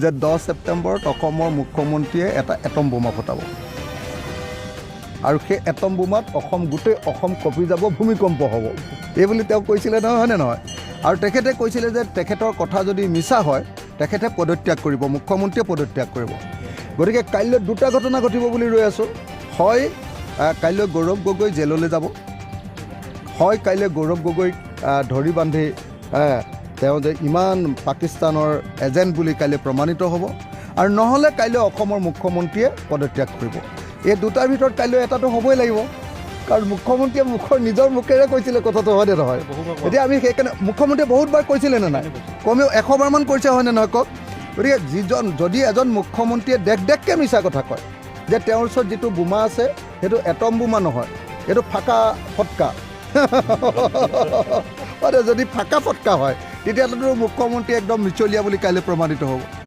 যে 10 ছেপ্টেম্বৰত অসমৰ মুখ্যমন্ত্ৰীয়ে এটা এটম বোমা ফুটাব আৰু সেই এটম বোমাত গোটেই অসম কঁপি যাব, ভূমিকম্প হ'ব, এই বুলি তেওঁ কৈছিলে নহয়, হয়নে নহয়? আৰু তেখেতে কৈছিলে যে তেখেতৰ কথা যদি মিছা হয় তেখেতে পদত্যাগ কৰিব, মুখ্যমন্ত্ৰীয়ে পদত্যাগ কৰিব। গতিকে কাইলৈ দুটা ঘটনা ঘটিব বুলি ৰৈ আছোঁ। হয় কাইলৈ গৌৰৱ গগৈ জেললৈ যাব, হয় কাইলৈ গৌৰৱ গগৈক ধৰি বান্ধি তেওঁ যে ইমান পাকিস্তানৰ এজেণ্ট বুলি কাইলৈ প্ৰমাণিত হ'ব, আৰু নহ'লে কাইলৈ অসমৰ মুখ্যমন্ত্ৰীয়ে পদত্যাগ কৰিব। এই দুটাৰ ভিতৰত কাইলৈ এটাটো হ'বই লাগিব, কাৰণ মুখ্যমন্ত্ৰীয়ে নিজৰ মুখেৰে কৈছিলে কথাটো, হয়নে নহয়? এতিয়া আমি সেইকাৰণে মুখ্যমন্ত্ৰীয়ে বহুতবাৰ কৈছিলে নে নাই? কমেও 100 বাৰমান কৈছে, হয়নে নহয় কওক? গতিকে যদি এজন মুখ্যমন্ত্ৰীয়ে দেককৈ মিছা কথা কয় যে তেওঁৰ ওচৰত যিটো বোমা আছে সেইটো এটম বোমা নহয়, এইটো ফাকা ফটকা যদি ফাকা ফটকা হয় তেতিয়াহ'লেতো মুখ্যমন্ত্ৰী একদম মিছলীয়া বুলি কাইলৈ প্ৰমাণিত হ'ব।